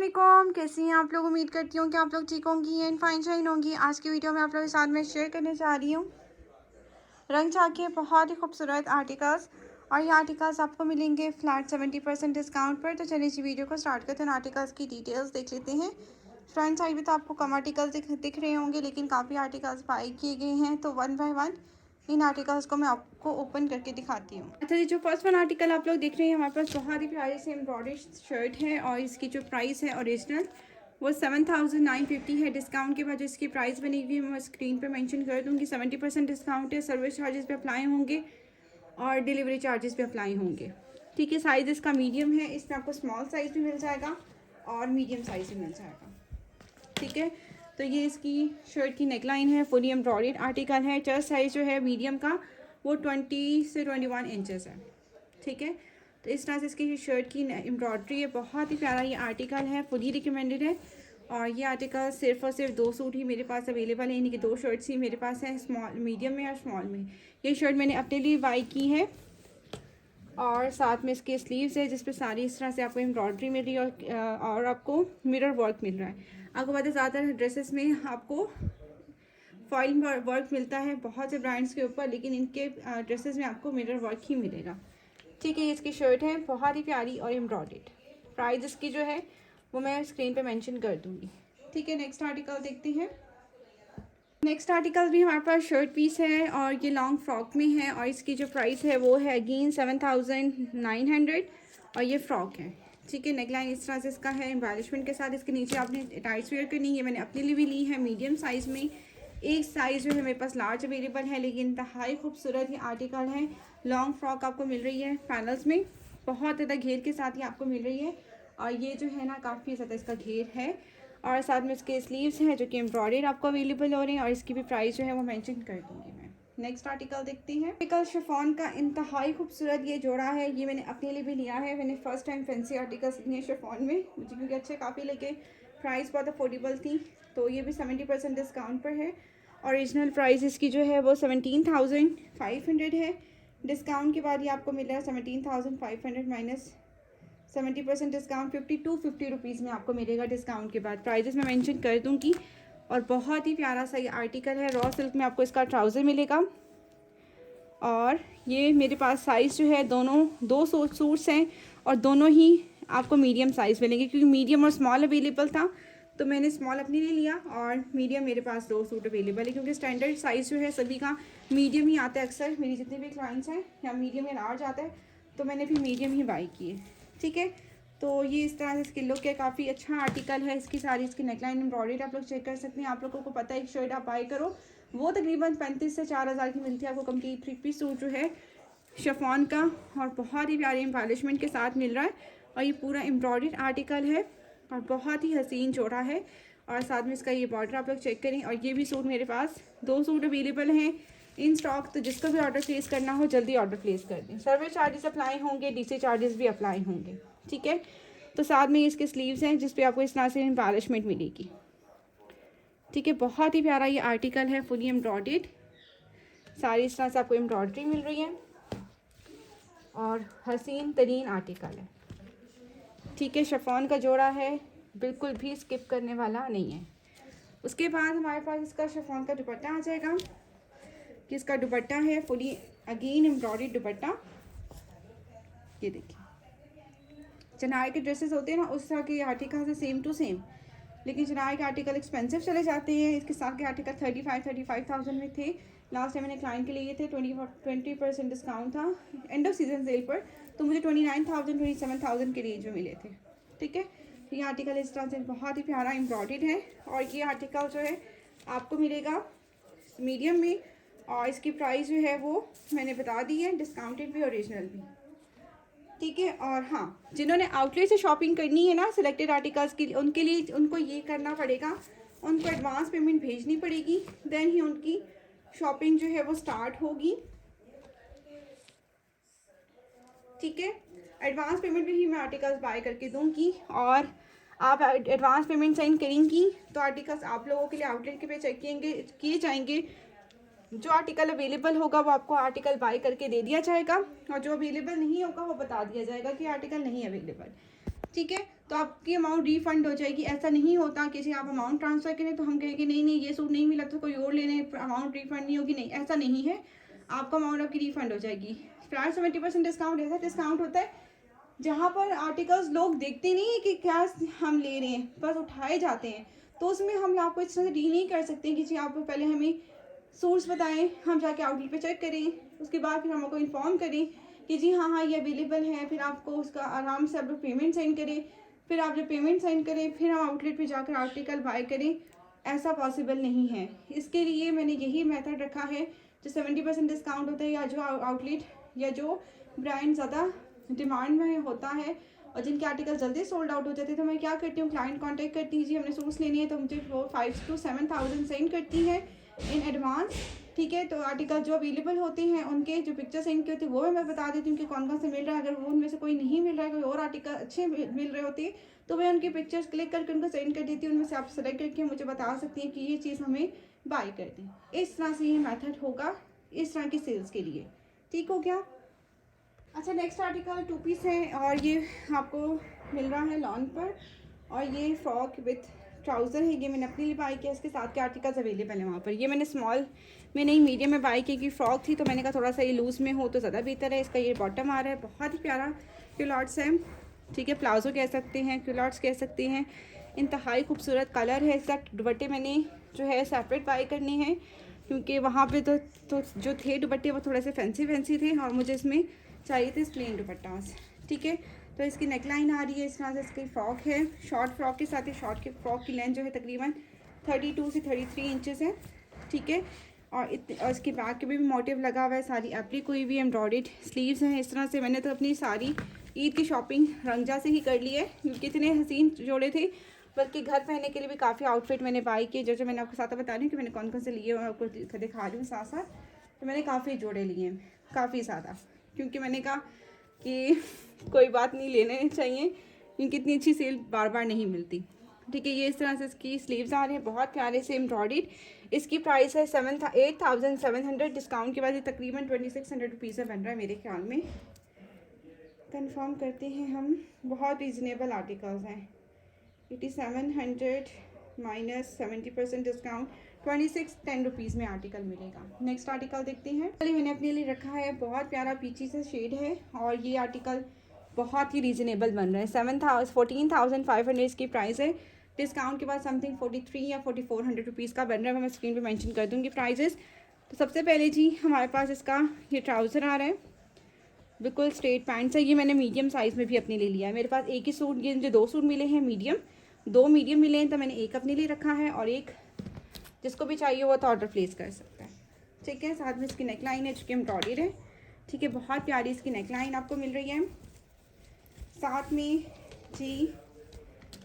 अस्सलाम, कैसी हैं आप लोग। उम्मीद करती हूँ कि आप लोग ठीक होंगी एंड फाइन शाइन होंगी। आज की वीडियो में आप लोगों के साथ में शेयर करने जा रही हूँ रंग झाके बहुत ही खूबसूरत आर्टिकल्स, और ये आर्टिकल्स आपको मिलेंगे फ्लैट 70% डिस्काउंट पर। तो चलिए इसी वीडियो को स्टार्ट करते हैं। आर्टिकल्स की डिटेल्स देख लेते हैं। फ्रंट साइड में तो आपको कम आर्टिकल्स दिख रहे होंगे, लेकिन काफ़ी आर्टिकल्स बाई किए गए हैं, तो one by one in articles को मैं आपको ओपन करके दिखाती हूँ। अच्छा जी, जो फर्स्ट वन आर्टिकल आप लोग देख रहे हैं, हमारे पास बहुत ही प्यारी से एम्ब्रॉयडरी शर्ट है, और इसकी जो प्राइस है ओरिजिनल वो 7950 है। डिस्काउंट के बाद जो इसकी प्राइस बनी हुई है मैं स्क्रीन पे मेंशन कर दूँगी। 70% डिस्काउंट है, सर्विस चार्जेस पे अप्लाई होंगे और डिलीवरी चार्जेस पे अप्लाई होंगे। ठीक है, साइज़ इसका मीडियम है, इसमें आपको स्मॉल साइज़ भी मिल जाएगा और मीडियम साइज़ भी मिल जाएगा। ठीक है, तो ये इसकी शर्ट की नेकलाइन है, फुली एम्ब्रॉयडर्ड आर्टिकल है। चेस्ट साइज़ जो है मीडियम का वो 20 से 21 इंचेस है। ठीक है, तो इस तरह से इसकी शर्ट की एम्ब्रॉयडरी है, बहुत ही प्यारा ये आर्टिकल है, फुली रिकमेंडेड है। और ये आर्टिकल सिर्फ और सिर्फ 2 सूट ही मेरे पास अवेलेबल है, यानी कि 2 शर्ट्स ही मेरे पास हैं, स्मॉल मीडियम में और स्मॉल में। ये शर्ट मैंने अपने लिए बाई की है, और साथ में इसके स्लीव्स है जिस पे सारी इस तरह से आपको एम्ब्रॉयडरी मिल रही है, और आपको मिरर वर्क मिल रहा है। आपको पता है ज़्यादातर ड्रेसेस में आपको फॉइल वर्क मिलता है बहुत से ब्रांड्स के ऊपर, लेकिन इनके ड्रेसेस में आपको मिरर वर्क ही मिलेगा। ठीक है, ये इसकी शर्ट है, बहुत ही प्यारी और एम्ब्रॉयडर्ड। प्राइस इसकी जो है वो मैं स्क्रीन पे मेंशन कर दूँगी। ठीक है, नेक्स्ट आर्टिकल देखते हैं। नेक्स्ट आर्टिकल भी हमारे पास शर्ट पीस है, और ये लॉन्ग फ्रॉक में है, और इसकी जो प्राइस है वो है अगेन 7900, और ये फ्रॉक है। ठीक है, नेकलाइन इस तरह से इसका है एम्बेलिशमेंट के साथ। इसके नीचे आपने टाइट्स वेयर करनी है, मैंने अपने लिए भी ली है मीडियम साइज़ में। एक साइज़ जो है मेरे पास लार्ज अवेलेबल है, लेकिन इंतहाई खूबसूरत ये आर्टिकल है। लॉन्ग फ्रॉक आपको मिल रही है पैनल्स में, बहुत ज़्यादा घेर के साथ ही आपको मिल रही है, और ये जो है ना काफ़ी ज़्यादा इसका घेर है, और साथ में इसके स्लीव्स हैं जो कि एम्ब्रॉयडर्ड आपको अवेलेबल हो रहे हैं, और इसकी भी प्राइस जो है वो मेंशन कर दूँगी मैं। नेक्स्ट आर्टिकल देखते हैं। आर्टिकल शिफॉन का इंतहाई खूबसूरत ये जोड़ा है, ये मैंने अपने लिए भी लिया है। मैंने फर्स्ट टाइम फैंसी आर्टिकल्स लिए शिफॉन में, मुझे क्योंकि अच्छे काफ़ी लगे, प्राइस बहुत अफोर्डेबल थी, तो ये भी 70% डिस्काउंट पर है। ओरिजिनल प्राइस इसकी जो है वो 17,500 है। डिस्काउंट के बाद ये आपको मिल रहा है 17,500 माइनस 70% डिस्काउंट 5250 रुपीज़ में आपको मिलेगा डिस्काउंट के बाद। प्राइजेस मैं मेंशन कर दूँगी। और बहुत ही प्यारा सा ये आर्टिकल है, रॉ सिल्क में आपको इसका ट्राउज़र मिलेगा, और ये मेरे पास साइज़ जो है दोनों 2 सूट्स हैं, और दोनों ही आपको मीडियम साइज़ मिलेंगे, क्योंकि मीडियम और स्मॉल अवेलेबल था तो मैंने स्मॉल अपने लिए लिया, और मीडियम मेरे पास 2 सूट अवेलेबल है, क्योंकि स्टैंडर्ड साइज़ जो है सभी का मीडियम ही आता है। अक्सर मेरी जितने भी क्लाइंट्स हैं या मीडियम या लार्ज आता है, तो मैंने फिर मीडियम ही बाई की है। ठीक है, तो ये इस तरह से इसकी लुक है, काफ़ी अच्छा आर्टिकल है। इसकी सारी इसकी नेकलाइन एम्ब्रॉयडर्ड आप लोग चेक कर सकते हैं। आप लोगों को पता है एक शर्ट आप बाई करो वो तकरीबन 35 से 4000 की मिलती है आपको कंप्लीट 3 पीस सूट जो है शिफॉन का, और बहुत ही प्यारी एम्बेलिशमेंट के साथ मिल रहा है, और ये पूरा एम्ब्रॉयडर्ड आर्टिकल है, और बहुत ही हसीन जोड़ा है। और साथ में इसका ये बॉर्डर आप लोग चेक करें। और ये भी सूट मेरे पास 2 सूट अवेलेबल हैं इन स्टॉक, तो जिसको भी ऑर्डर प्लेस करना हो जल्दी ऑर्डर प्लेस कर दें। सर्विस चार्जेस अप्लाई होंगे, डीसी चार्जेस भी अप्लाई होंगे। ठीक है, तो साथ में इसके स्लीव्स हैं जिस पे आपको इस तरह से एम्बेलिशमेंट मिलेगी। ठीक है, बहुत ही प्यारा ये आर्टिकल है, फुली एम्ब्रॉयडर्ड, सारी इस तरह से आपको एम्ब्रॉयडरी मिल रही है, और हसीन तरीन आर्टिकल है। ठीक है, शिफॉन का जोड़ा है, बिल्कुल भी स्किप करने वाला नहीं है। उसके बाद हमारे पास इसका शिफॉन का दुपट्टा आ जाएगा, कि इसका दुपट्टा है फुली अगेन एम्ब्रॉयडर्ड दुपट्टा। ये देखिए, चनाई के ड्रेसेस होते हैं ना उस तरह के आर्टिकल है, सेम टू सेम, लेकिन चनाई के आर्टिकल एक्सपेंसिव चले जाते हैं। इसके साथ के आर्टिकल 35,000 में थे। लास्ट टाइम मैंने क्लाइंट के लिए थे, 20% डिस्काउंट था एंड ऑफ सीजन सेल पर, तो मुझे 29,000 27,000 के रेंज में मिले थे। ठीक है, तो ये आर्टिकल इस तरह से बहुत ही प्यारा एम्ब्रॉयडर्ड है, और ये आर्टिकल जो है आपको मिलेगा मीडियम में, और इसकी प्राइस जो है वो मैंने बता दी है, डिस्काउंटेड भी ओरिजिनल भी। ठीक है, और हाँ, जिन्होंने आउटलेट से शॉपिंग करनी है ना सिलेक्टेड आर्टिकल्स की, उनके लिए उनको ये करना पड़ेगा, उनको एडवांस पेमेंट भेजनी पड़ेगी, देन ही उनकी शॉपिंग जो है वो स्टार्ट होगी। ठीक है, एडवांस पेमेंट भी ही मैं आर्टिकल्स बाय करके दूंगी, और आप एडवांस पेमेंट सेंड करेंगी तो आर्टिकल्स आप लोगों के लिए आउटलेट के पे चेक किए जाएंगे। जो आर्टिकल अवेलेबल होगा वो आपको आर्टिकल बाय करके दे दिया जाएगा, और जो अवेलेबल नहीं होगा वो बता दिया जाएगा कि आर्टिकल नहीं अवेलेबल। ठीक है, तो तो आपकी अमाउंट रिफ़ंड हो जाएगी। ऐसा नहीं होता कि जी आप अमाउंट ट्रांसफ़र करें तो हम कहेंगे नहीं नहीं ये सूट नहीं मिला तो कोई और ले लें, अमाउंट रिफ़ंड नहीं होगी, नहीं ऐसा नहीं है। आपका अमाउंट आपकी रिफ़ंड हो जाएगी। फ्लैट 70% डिस्काउंट ऐसा डिस्काउंट होता है जहाँ पर आर्टिकल्स लोग देखते नहीं है कि क्या हम ले रहे हैं, बस उठाए जाते हैं। तो उसमें हम आपको इस तरह से डील नहीं कर सकते कि जी आप पहले हमें सोर्स बताएं, हम जाके आउटलेट पे चेक करें, उसके बाद फिर हम आपको इन्फॉर्म करें कि जी हाँ हाँ ये अवेलेबल है, फिर आपको उसका आराम से आप लोग पेमेंट सेंड करें, फिर आप जब पेमेंट सेंड करें फिर हम आउटलेट पे जाकर आर्टिकल बाय करें। ऐसा पॉसिबल नहीं है। इसके लिए मैंने यही मेथड रखा है, जो 70% डिस्काउंट होता है या जो आउटलेट या जो ब्रांड ज़्यादा डिमांड में होता है और जिनके आर्टिकल जल्दी सोल्ड आउट हो जाते हैं, तो मैं क्या करती हूँ, क्लाइंट कांटेक्ट करती है, जी हमने सोर्स लेनी है, तो मुझे वो 5 to 7,000 सेंड करती है इन एडवांस। ठीक है, तो आर्टिकल जो अवेलेबल होते हैं उनके जो पिक्चर सेंड करती हूँ वो मैं बता देती हूँ कि कौन कौन से मिल रहा है। अगर वो उनमें से कोई नहीं मिल रहा है, कोई और आर्टिकल अच्छे मिल रहे होते हैं, तो मैं उनके पिक्चर्स क्लिक करके उनको सेंड कर देती हूँ। उनमें से आप सेलेक्ट करके मुझे बता सकती हैं कि ये चीज़ हमें बाय कर दें। इस तरह से ये मेथड होगा इस तरह की सेल्स के लिए। ठीक हो गया। अच्छा, नेक्स्ट आर्टिकल 2 पीस है और ये आपको मिल रहा है लॉन पर, और ये फ्रॉक विथ ट्राउज़र है। ये मैंने अपने लिए बाई किया, इसके साथ के आर्टिकल्स अवेलेबल हैं वहाँ पर। ये मैंने स्मॉल में नहीं मीडियम में बाई की, क्योंकि फ्रॉक थी तो मैंने कहा थोड़ा सा ये लूज़ में हो तो ज़्यादा बेहतर है। इसका ये बॉटम आ रहा है, बहुत ही प्यारा क्यूलॉट्स है। ठीक है, प्लाजो कह सकते हैं, क्यूलॉट्स कह सकते हैं। इंतहाई खूबसूरत कलर है। इसका दुपट्टे मैंने जो है सेपरेट बाई करने हैं, क्योंकि वहाँ पे तो जो थे दुपट्टे वो थोड़े से फैंसी थे और मुझे इसमें चाहिए थे प्लेन दुपट्टास। ठीक है, तो इसकी नेकलाइन आ रही है इस तरह से। इसकी फ्रॉक है, शॉर्ट फ्रॉक के साथ ही शॉर्ट के फ्रॉक की लेंथ जो है तकरीबन 32 से 33 इंचेस है। ठीक है, और इसके बैक के भी मोटिव लगा हुआ है, सारी एप्लिक हुई हुई एम्ब्रॉयड स्लीव्स हैं इस तरह से। मैंने तो अपनी सारी ईद की शॉपिंग रंगजा से ही कर ली है, क्योंकि इतने हसीन जोड़े थे, बल्कि घर पहनने के लिए भी काफ़ी आउटफिट मैंने बाई किए। जो मैंने आपको साथ बता रही हूँ कि मैंने कौन कौन से लिए और आपको दिखा रही हूँ साथ साथ। तो मैंने काफ़ी जोड़े लिए हैं, काफ़ी ज़्यादा, क्योंकि मैंने कहा कि कोई बात नहीं, लेने चाहिए, क्योंकि इतनी अच्छी सेल बार बार नहीं मिलती। ठीक है, ये इस तरह से इसकी स्लीव्स आ रही हैं, बहुत प्यारे से एम्ब्रॉयड। इसकी प्राइस है 8,700। डिस्काउंट के बाद ये तकरीबन 2,600 रुपीज़ में बन रहा है मेरे ख्याल में। कंफर्म करते हैं हम, बहुत रीज़नेबल आर्टिकल्स हैं। 8,700 माइनस 70% डिस्काउंट 2,610 रुपीज़ में आर्टिकल मिलेगा। नेक्स्ट आर्टिकल देखते हैं। चलिए, मैंने अपने लिए रखा है, बहुत प्यारा पीची सा शेड है और ये आर्टिकल बहुत ही रीज़नेबल बन रहा है। 14,500 इसकी प्राइस है। डिस्काउंट के बाद समथिंग 43 या 4,400 रुपीज़ का बन रहा है। मैं स्क्रीन पे मेंशन कर दूँगी प्राइजेस। तो सबसे पहले जी हमारे पास इसका ये ट्राउज़र आ रहा है, बिल्कुल स्ट्रेट पैंट्स है। ये मैंने मीडियम साइज़ में भी अपने लिए लिया है। मेरे पास एक ही सूट, ये मुझे 2 सूट मिले हैं मीडियम, 2 मीडियम मिले हैं, तो मैंने एक अपने लिए रखा है और एक जिसको भी चाहिए वो तो ऑर्डर प्लेस कर सकता है। ठीक है, साथ में इसकी नेकलाइन है जो कि एम्ब्रॉयडर्ड है। ठीक है, बहुत प्यारी इसकी नेकलाइन आपको मिल रही है। साथ में जी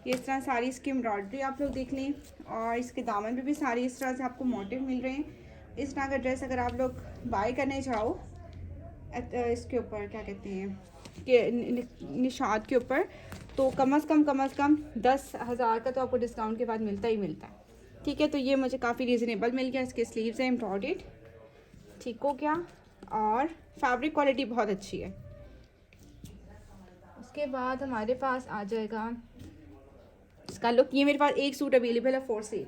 ये इस तरह सारी इसकी एम्ब्रॉयडरी आप लोग देख लें, और इसके दामन पे भी सारी इस तरह से आपको मोटिव मिल रहे हैं। इस तरह का ड्रेस अगर आप लोग बाय करने चाहो इसके ऊपर क्या कहते हैं कि निशाद के ऊपर, तो कम से कम 10,000 का तो आपको डिस्काउंट के बाद मिलता ही मिलता है। ठीक है, तो ये मुझे काफ़ी रीज़नेबल मिल गया। इसके स्लीव्स हैं एम्ब्रॉयडर्ड। ठीक हो गया, और फैब्रिक क्वालिटी बहुत अच्छी है। उसके बाद हमारे पास आ जाएगा इसका लुक। ये मेरे पास एक सूट अवेलेबल है फॉर सेल।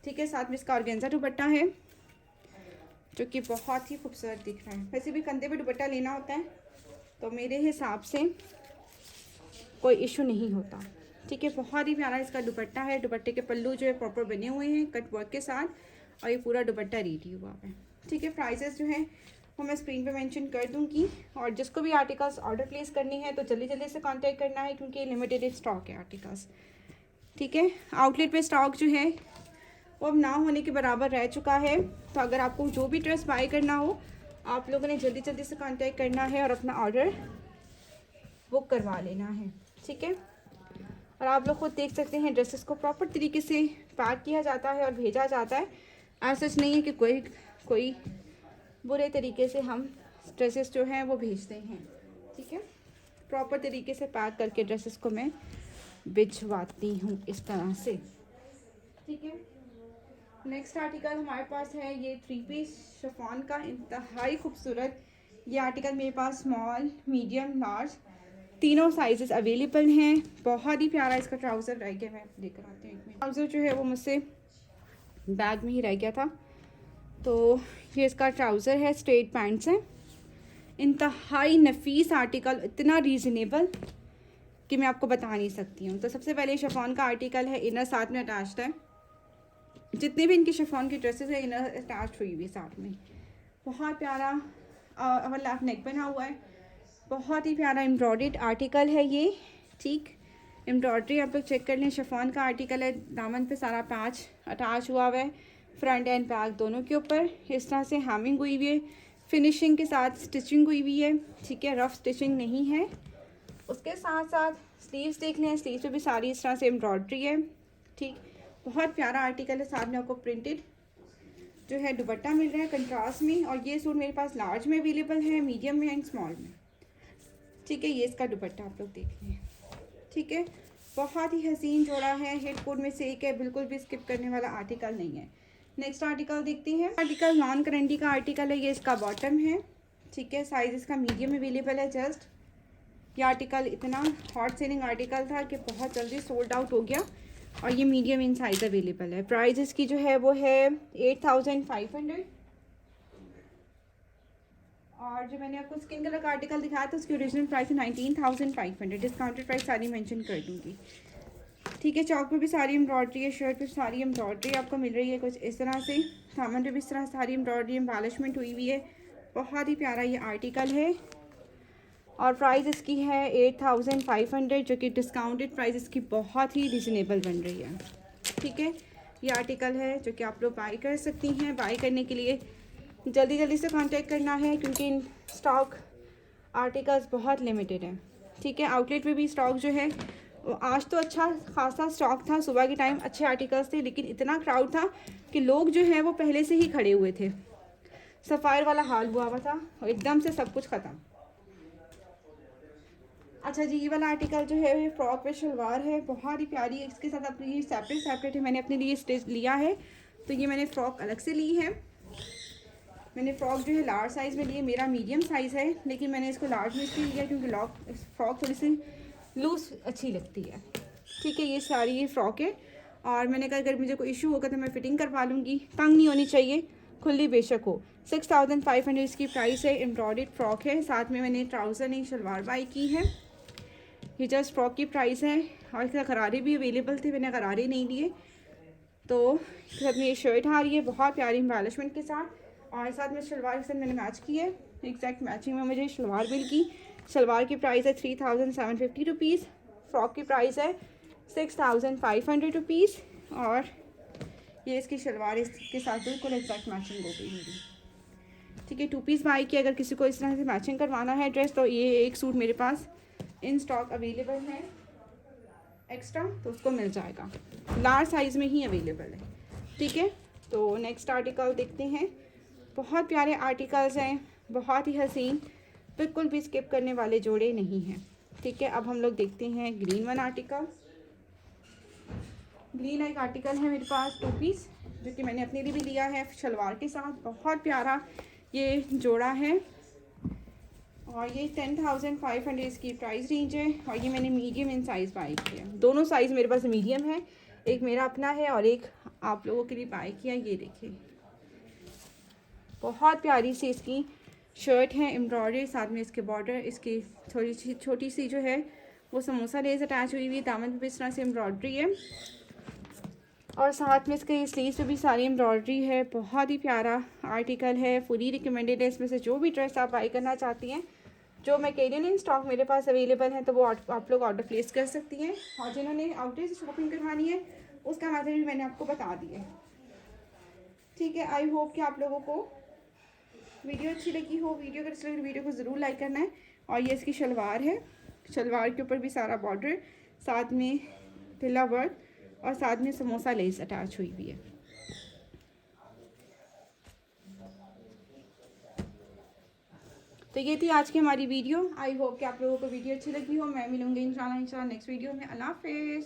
ठीक है, साथ में इसका ऑर्गेन्जा दुपट्टा है जो कि बहुत ही खूबसूरत दिख रहा है। वैसे भी कंधे पे दुपट्टा लेना होता है तो मेरे हिसाब से कोई इशू नहीं होता। ठीक है, बहुत ही प्यारा इसका दुपट्टा है। दुपट्टे के पल्लू जो है प्रॉपर बने हुए हैं कट वर्क के साथ, और ये पूरा दुपट्टा रेडी हुआ है। ठीक है, प्राइसेस जो है वो मैं स्क्रीन पे मेंशन कर दूंगी, और जिसको भी आर्टिकल्स ऑर्डर प्लेस करनी है तो जल्दी जल्दी से कांटेक्ट करना है, क्योंकि लिमिटेड स्टॉक है आर्टिकल्स। ठीक है, आउटलेट पे स्टॉक जो है वो अब ना होने के बराबर रह चुका है। तो अगर आपको जो भी ड्रेस बाय करना हो, आप लोगों ने जल्दी जल्दी से कांटेक्ट करना है और अपना ऑर्डर बुक करवा लेना है। ठीक है, और आप लोग खुद देख सकते हैं ड्रेसेस को प्रॉपर तरीके से पैक किया जाता है और भेजा जाता है। ऐसा सच नहीं है कि कोई बुरे तरीके से हम ड्रेसेस जो हैं वो भेजते हैं। ठीक है, प्रॉपर तरीके से पैक करके ड्रेसेस को मैं भिजवाती हूँ इस तरह से। ठीक है, नेक्स्ट आर्टिकल हमारे पास है ये 3 पीस शिफॉन का, इंतहाई खूबसूरत। ये आर्टिकल मेरे पास स्मॉल, मीडियम, लार्ज तीनों साइजेस अवेलेबल हैं। बहुत ही प्यारा इसका ट्राउज़र रह गया, मैं लेकर आती हूँ। ट्राउज़र जो है वो मुझसे बैग में ही रह गया था। तो ये इसका ट्राउज़र है, स्ट्रेट पैंट्स हैं, इंतहाई नफीस आर्टिकल, इतना रीज़नेबल कि मैं आपको बता नहीं सकती हूँ। तो सबसे पहले शिफॉन का आर्टिकल है, इनर साथ में अटैच्ड है। जितने भी इनकी शिफॉन की ड्रेसेस है इनर अटैच हुई हुई साथ में। बहुत प्यारा ओवरलैप नेक बना हुआ है, बहुत ही प्यारा एम्ब्रॉयडर्ड आर्टिकल है ये। ठीक, एम्ब्रॉयडरी आप लोग चेक कर लें। शिफॉन का आर्टिकल है, दामन पे सारा पैच अटैच हुआ है, फ्रंट एंड बैक दोनों के ऊपर इस तरह से हैमिंग हुई हुई है, फिनिशिंग के साथ स्टिचिंग हुई हुई है। ठीक है, रफ स्टिचिंग नहीं है। उसके साथ साथ स्लीव्स देख लें, स्लीव्स पे भी सारी इस तरह से एम्ब्रॉयडरी है। ठीक, बहुत प्यारा आर्टिकल है। साथ में आपको प्रिंटेड जो है दुपट्टा मिल रहा है कंट्रास्ट में। और ये सूट मेरे पास लार्ज में अवेलेबल है, मीडियम में एंड स्मॉल में। ठीक है, ये इसका दुपट्टा आप लोग देख लें। ठीक है, बहुत ही हसीन जोड़ा है, हिट कोड में से एक है, बिल्कुल भी स्किप करने वाला आर्टिकल नहीं है। नेक्स्ट आर्टिकल देखते हैं। आर्टिकल नॉन करंडी का आर्टिकल है, ये इसका बॉटम है। ठीक है, साइज इसका मीडियम अवेलेबल है। जस्ट ये आर्टिकल इतना हॉट सेलिंग आर्टिकल था कि बहुत जल्दी सोल्ड आउट हो गया, और ये मीडियम इन साइज अवेलेबल है। प्राइस इसकी जो है वो है 8500। और जो मैंने आपको स्किन कलर का आर्टिकल दिखाया था उसकी ओरिजिनल प्राइस है 19500। डिस्काउंटेड प्राइस सारी मेंशन कर दूँगी। ठीक है, चौक पे भी सारी एम्ब्रॉयडरी है, शर्ट पे सारी एम्ब्रॉयडरी आपको मिल रही है कुछ इस तरह से। दामन पे भी इस तरह सारी एम्ब्रॉयडरी एम्बेलिशमेंट हुई हुई है। बहुत ही प्यारा ये आर्टिकल है, और प्राइस इसकी है 8500, जो कि डिस्काउंटेड प्राइस इसकी बहुत ही रिजनेबल बन रही है। ठीक है, ये आर्टिकल है जो कि आप लोग बाई कर सकती हैं। बाई करने के लिए जल्दी जल्दी से कांटेक्ट करना है, क्योंकि इन स्टॉक आर्टिकल्स बहुत लिमिटेड है। ठीक है, आउटलेट पे भी स्टॉक जो है आज तो अच्छा खासा स्टॉक था, सुबह के टाइम अच्छे आर्टिकल्स थे, लेकिन इतना क्राउड था कि लोग जो है वो पहले से ही खड़े हुए थे। सफ़ायर वाला हाल हुआ हुआ था, और एकदम से सब कुछ ख़त्म। अच्छा जी, ये वाला आर्टिकल जो है ये फ्रॉक पे शलवार है, बहुत ही प्यारी है। इसके साथ अपनी ये सेपरेट है, मैंने अपने लिए स्टिच लिया है, तो ये मैंने फ़्रॉक अलग से ली है। मैंने फ़्रॉक जो है लार्ज साइज़ में ली है, मेरा मीडियम साइज़ है, लेकिन मैंने इसको लार्ज में इसलिए लिया क्योंकि फ़्रॉक थोड़ी सी लूज़ अच्छी लगती है। ठीक है, ये सारी ये फ़्रॉक है, और मैंने कहा अगर मुझे कोई इशू होगा तो मैं फ़िटिंग करवा लूँगी, तंग नहीं होनी चाहिए, खुली बेशक हो। 6500 इसकी प्राइस है। एम्ब्रॉयडर्ड फ्रॉक है, साथ में मैंने ट्राउज़र नहीं शलवार बाई की है। ये जस्ट फ्रॉक की प्राइस है, और इसका गरारे भी अवेलेबल थे, मैंने गरारे नहीं लिए। तो इसके साथ में ये शर्ट आ रही है बहुत प्यारी एम्बेलिशमेंट के साथ, और साथ में शलवार के साथ मैंने मैच की है, एग्जैक्ट मैचिंग में मुझे शलवार मिल की। शलवार की प्राइस है 3750 रुपीज़, फ्रॉक की प्राइस है 6500 रुपीज़, और ये इसकी शलवार इसके साथ बिल्कुल एग्जैक्ट मैचिंग हो गई मेरी। ठीक है, 2 पीस बाई की, अगर किसी को इस तरह से मैचिंग करवाना है ड्रेस, तो ये एक सूट मेरे पास इन स्टॉक अवेलेबल है एक्स्ट्रा, तो उसको मिल जाएगा, लार्ज साइज़ में ही अवेलेबल है। ठीक है, तो नेक्स्ट आर्टिकल देखते हैं। बहुत प्यारे आर्टिकल्स हैं, बहुत ही हसीन, बिल्कुल भी स्किप करने वाले जोड़े नहीं हैं। ठीक है, अब हम लोग देखते हैं ग्रीन वन आर्टिकल। ग्रीन एक आर्टिकल है मेरे पास 2 पीस, जो कि मैंने अपने लिए भी लिया है शलवार के साथ। बहुत प्यारा ये जोड़ा है, और ये 10,500 इसकी प्राइस रेंज है, और ये मैंने मीडियम इन साइज़ बाई किया। दोनों साइज़ मेरे पास मीडियम है, एक मेरा अपना है और एक आप लोगों के लिए बाई किया। ये देखिए, बहुत प्यारी सी इसकी शर्ट है, एम्ब्रॉयडरी, साथ में इसके बॉर्डर, इसकी छोटी सी जो है वो समोसा लेस अटैच हुई हुई, दामन पे इस तरह से एम्ब्रॉयडरी है, और साथ में इसके स्लीव्स पे भी सारी एम्ब्रॉयडरी है। बहुत ही प्यारा आर्टिकल है, फुली रिकमेंडेड है। इसमें से जो भी ड्रेस आप बाई करना चाहती हैं, जो मैकेनियन इन स्टॉक मेरे पास अवेलेबल है, तो वो आप लोग ऑर्डर प्लेस कर सकती हैं। और जिन्होंने आउटलेट से शॉपिंग करवानी है उसका मेथड भी मैंने आपको बता दिया। ठीक है, आई होप कि आप लोगों को वीडियो अच्छी लगी हो। वीडियो अगर अच्छी लगी वीडियो को ज़रूर लाइक करना है। और ये इसकी शलवार है, शलवार के ऊपर भी सारा बॉर्डर, साथ में तिल्ला वर्क, और साथ में समोसा लेस अटैच हुई हुई है। तो ये थी आज की हमारी वीडियो। आई होप कि आप लोगों को वीडियो अच्छी लगी हो। मैं मिलूंगी इंशाल्लाह नेक्स्ट वीडियो में। अल्लाह हाफिज़।